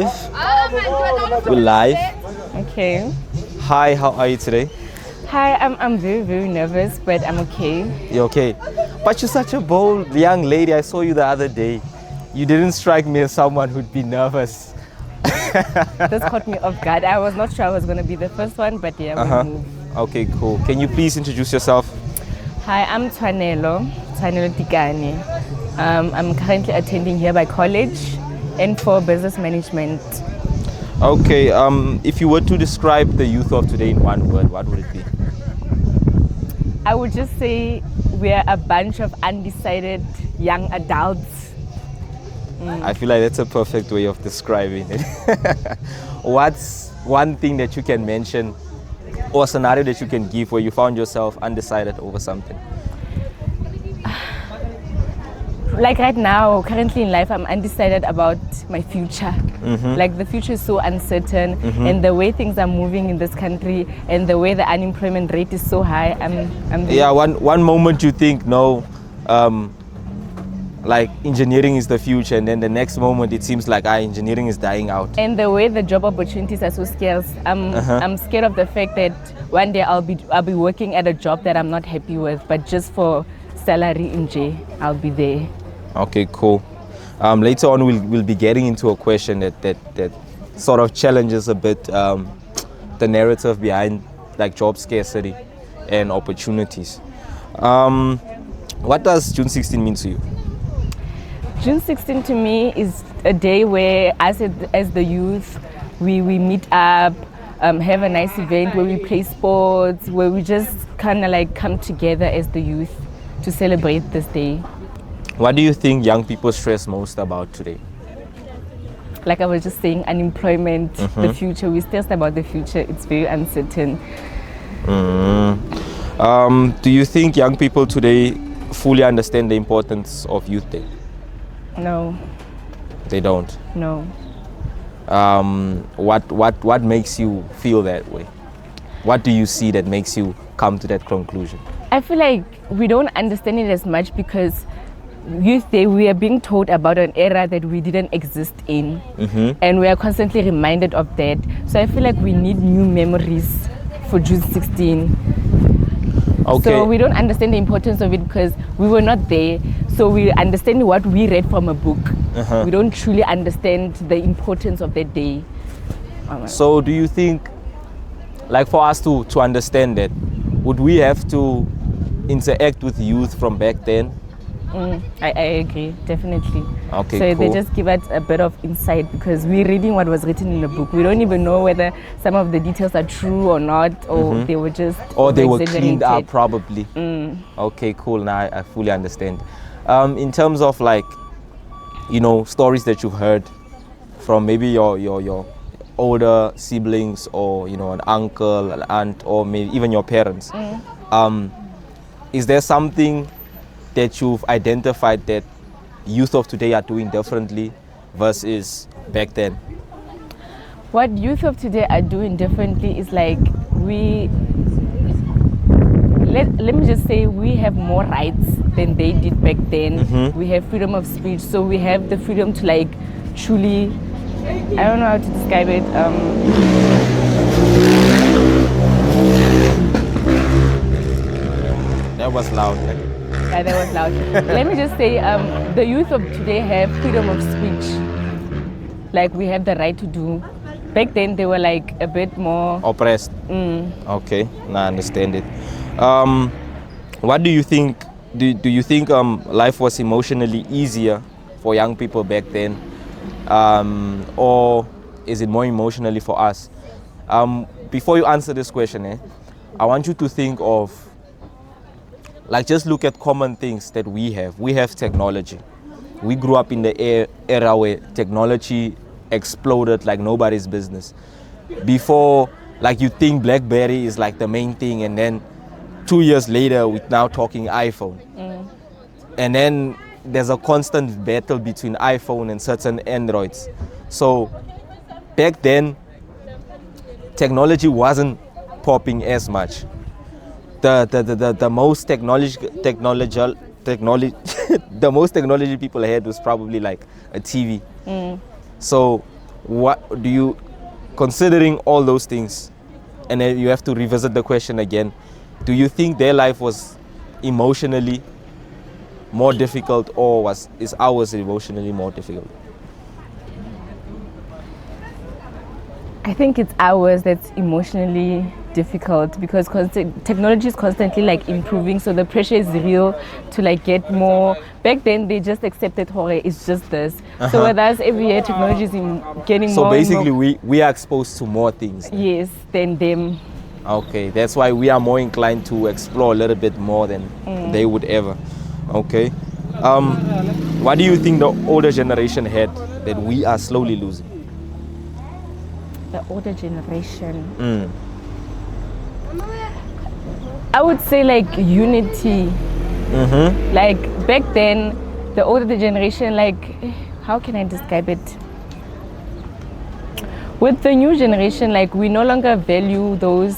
We're live. Okay. Hi, how are you today? Hi, I'm very, very nervous, but I'm okay. You okay? But you're such a bold young lady. I saw you the other day. You didn't strike me as someone who'd be nervous. This caught me off guard. I was not sure I was going to be the first one, but yeah, we'll move. Okay, cool. Can you please introduce yourself? Hi, I'm Tshwanelo Tikane. I'm currently attending here by college and for business management. Okay, if you were to describe the youth of today in one word, what would it be? I would just say we're a bunch of undecided young adults. I feel like that's a perfect way of describing it. What's one thing that you can mention or scenario that you can give where you found yourself undecided over something? Like right now, currently in life, I'm undecided about my future. Like the future is so uncertain, and the way things are moving in this country, and the way the unemployment rate is so high, Yeah, one moment you think no, like engineering is the future, and then the next moment it seems like engineering is dying out. And the way the job opportunities are so scarce, I'm scared of the fact that one day I'll be working at a job that I'm not happy with, but just for salary in J, I'll be there. Okay, cool. Later on, we'll be getting into a question that sort of challenges a bit the narrative behind like job scarcity and opportunities. What does June 16 mean to you? June 16 to me is a day where as the youth, we meet up, have a nice event where we play sports, where we just kind of like come together as the youth to celebrate this day. What do you think young people stress most about today? Like I was just saying, unemployment, the future. We stress about the future. It's very uncertain. Do you think young people today fully understand the importance of Youth Day? No. They don't? No. What makes you feel that way? What do you see that makes you come to that conclusion? I feel like we don't understand it as much because Youth Day, we are being told about an era that we didn't exist in, and we are constantly reminded of that. So I feel like we need new memories for June 16. Okay. So we don't understand the importance of it because we were not there. So we understand what we read from a book. We don't truly understand the importance of that day. So do you think, like for us to understand that, would we have to interact with youth from back then? I agree, definitely. Okay, so cool. They just give us a bit of insight because we're reading what was written in the book. We don't even know whether some of the details are true or not, or they were just they were cleaned up exaggerated. probably. Okay, cool. Now I fully understand. In terms of like, stories that you've heard from maybe your older siblings or an uncle, an aunt, or maybe even your parents, is there something that you've identified that youth of today are doing differently versus back then? What youth of today are doing differently is like let me just say we have more rights than they did back then. We have freedom of speech, so we have the freedom to like truly, I don't know how to describe it. That was loud. Yeah, that was loud. Let me just say, the youth of today have freedom of speech. Like we have the right to do. Back then, they were like a bit more Oppressed. Okay, now I understand it. What do you think? Do you think life was emotionally easier for young people back then, or is it more emotionally for us? Before you answer this question, I want you to think of, like, just look at common things that we have. We have technology. We grew up in the era where technology exploded like nobody's business. Before, like, you think BlackBerry is like the main thing, and then 2 years later, we're now talking iPhone. And then there's a constant battle between iPhone and certain Androids. So back then, technology wasn't popping as much. The most technology the most technology people had was probably like a TV. So what do you, considering all those things, and then you have to revisit the question again, do you think their life was emotionally more difficult, or is ours emotionally more difficult? I think it's ours that's emotionally difficult because technology is constantly like improving, so the pressure is real to like get more. Back then they just accepted horror, it's just this. So with us every year technology is getting So more. basically and more, we are exposed to more things. yes, than them. Okay, that's why we are more inclined to explore a little bit more than they would ever. Okay. What do you think the older generation had that we are slowly losing? The older generation. I would say like unity. Like back then, the older generation, like, how can I describe it? With the new generation, like we no longer value those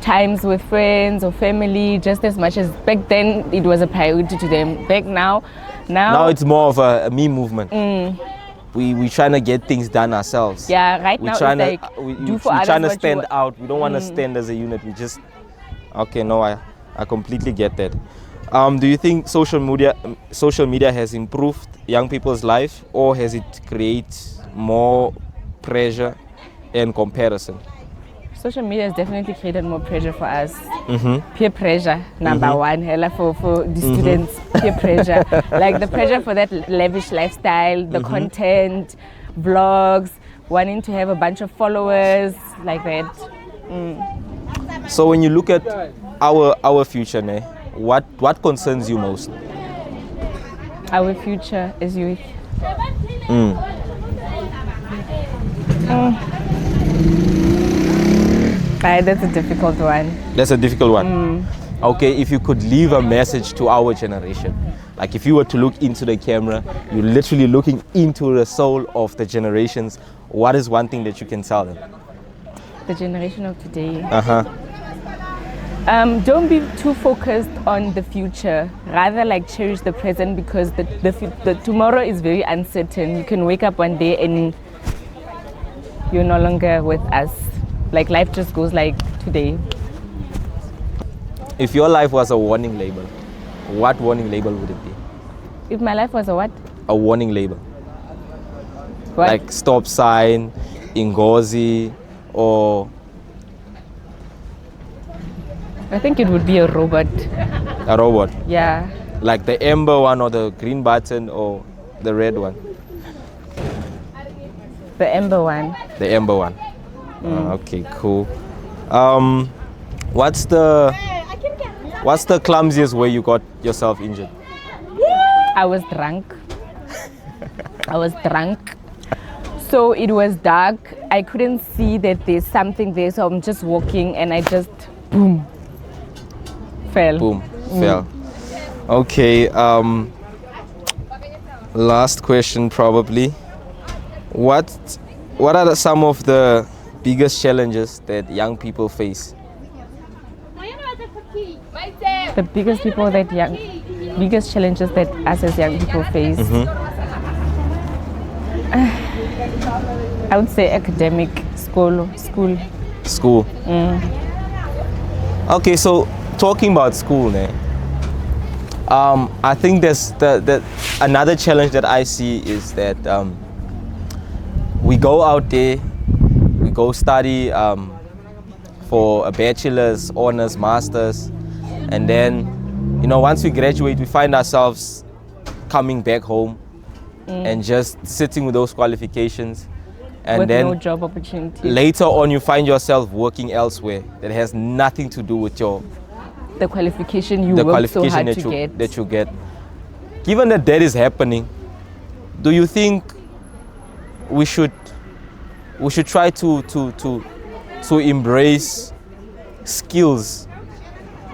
times with friends or family just as much as back then it was a priority to them. Back now it's more of a me movement. We trying to get things done ourselves. Yeah, right We're now trying it's to like we do for others trying to what stand you out. We don't want to stand as a unit. We just I completely get that. Do you think social media has improved young people's life, or has it created more pressure and comparison? Social media has definitely created more pressure for us. Peer pressure, number one, hella for the students, peer pressure. Like the pressure for that lavish lifestyle, the content, vlogs, wanting to have a bunch of followers, like that. So when you look at our future, what concerns you most? Our future as youth. That's a difficult one. That's a difficult one. Okay, if you could leave a message to our generation, like if you were to look into the camera, you're literally looking into the soul of the generations, what is one thing that you can tell them? The generation of today. Don't be too focused on the future. Rather, like cherish the present, because the tomorrow is very uncertain. You can wake up one day and you're no longer with us. Like life just goes like today. If your life was a warning label, what warning label would it be? If my life was a what? A warning label. What? Like stop sign, Ingozi, or I think it would be a robot. a robot. Yeah. Like the amber one, or the green button, or the red one? The amber one. The amber one. Okay, cool. What's the clumsiest way you got yourself injured? I was drunk. So it was dark. I couldn't see that there's something there, so I'm just walking and I just boom, fell. Boom, fell. Okay, last question probably. What are some of the biggest challenges that young people face? The biggest challenges that us as young people face. I would say academic, school. Okay, so talking about school, I think there's another challenge that I see is that we go out there, we go study for a bachelor's, honors, master's, and then once we graduate, we find ourselves coming back home and just sitting with those qualifications, and with then no job opportunity. Later on, you find yourself working elsewhere that has nothing to do with the qualification you worked so hard that you get. Given that is happening, do you think we should try to embrace skills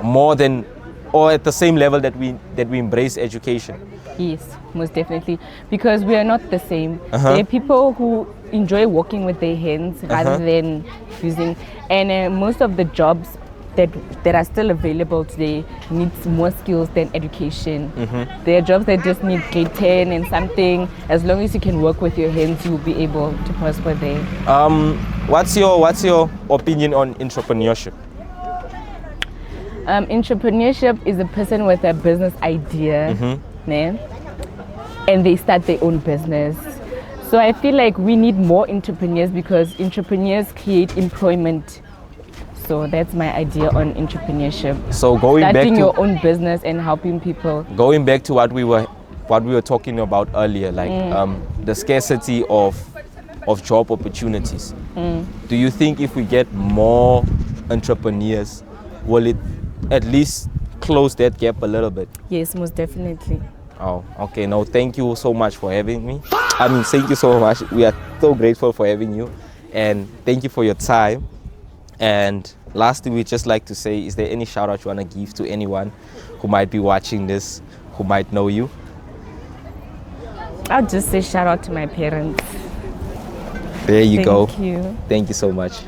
more than, or at the same level that we embrace education? Yes, most definitely, because we are not the same. There are people who enjoy working with their hands rather than using, and most of the jobs that are still available today needs more skills than education. There are jobs that just need grade 10 and something. As long as you can work with your hands, you'll be able to prosper there. What's your opinion on entrepreneurship? Entrepreneurship is a person with a business idea, né? And they start their own business. So I feel like we need more entrepreneurs because entrepreneurs create employment. So that's my idea on entrepreneurship. So starting your own business and helping people. Going back to what we were talking about earlier, like the scarcity of job opportunities. Do you think if we get more entrepreneurs, will it at least close that gap a little bit? Yes, most definitely. Oh, okay. No, thank you so much for having me. Thank you so much. We are so grateful for having you, and thank you for your time. And lastly, we'd just like to say, is there any shout out you want to give to anyone who might be watching this, who might know you? I'll just say shout out to my parents. There you go. Thank you. Thank you so much.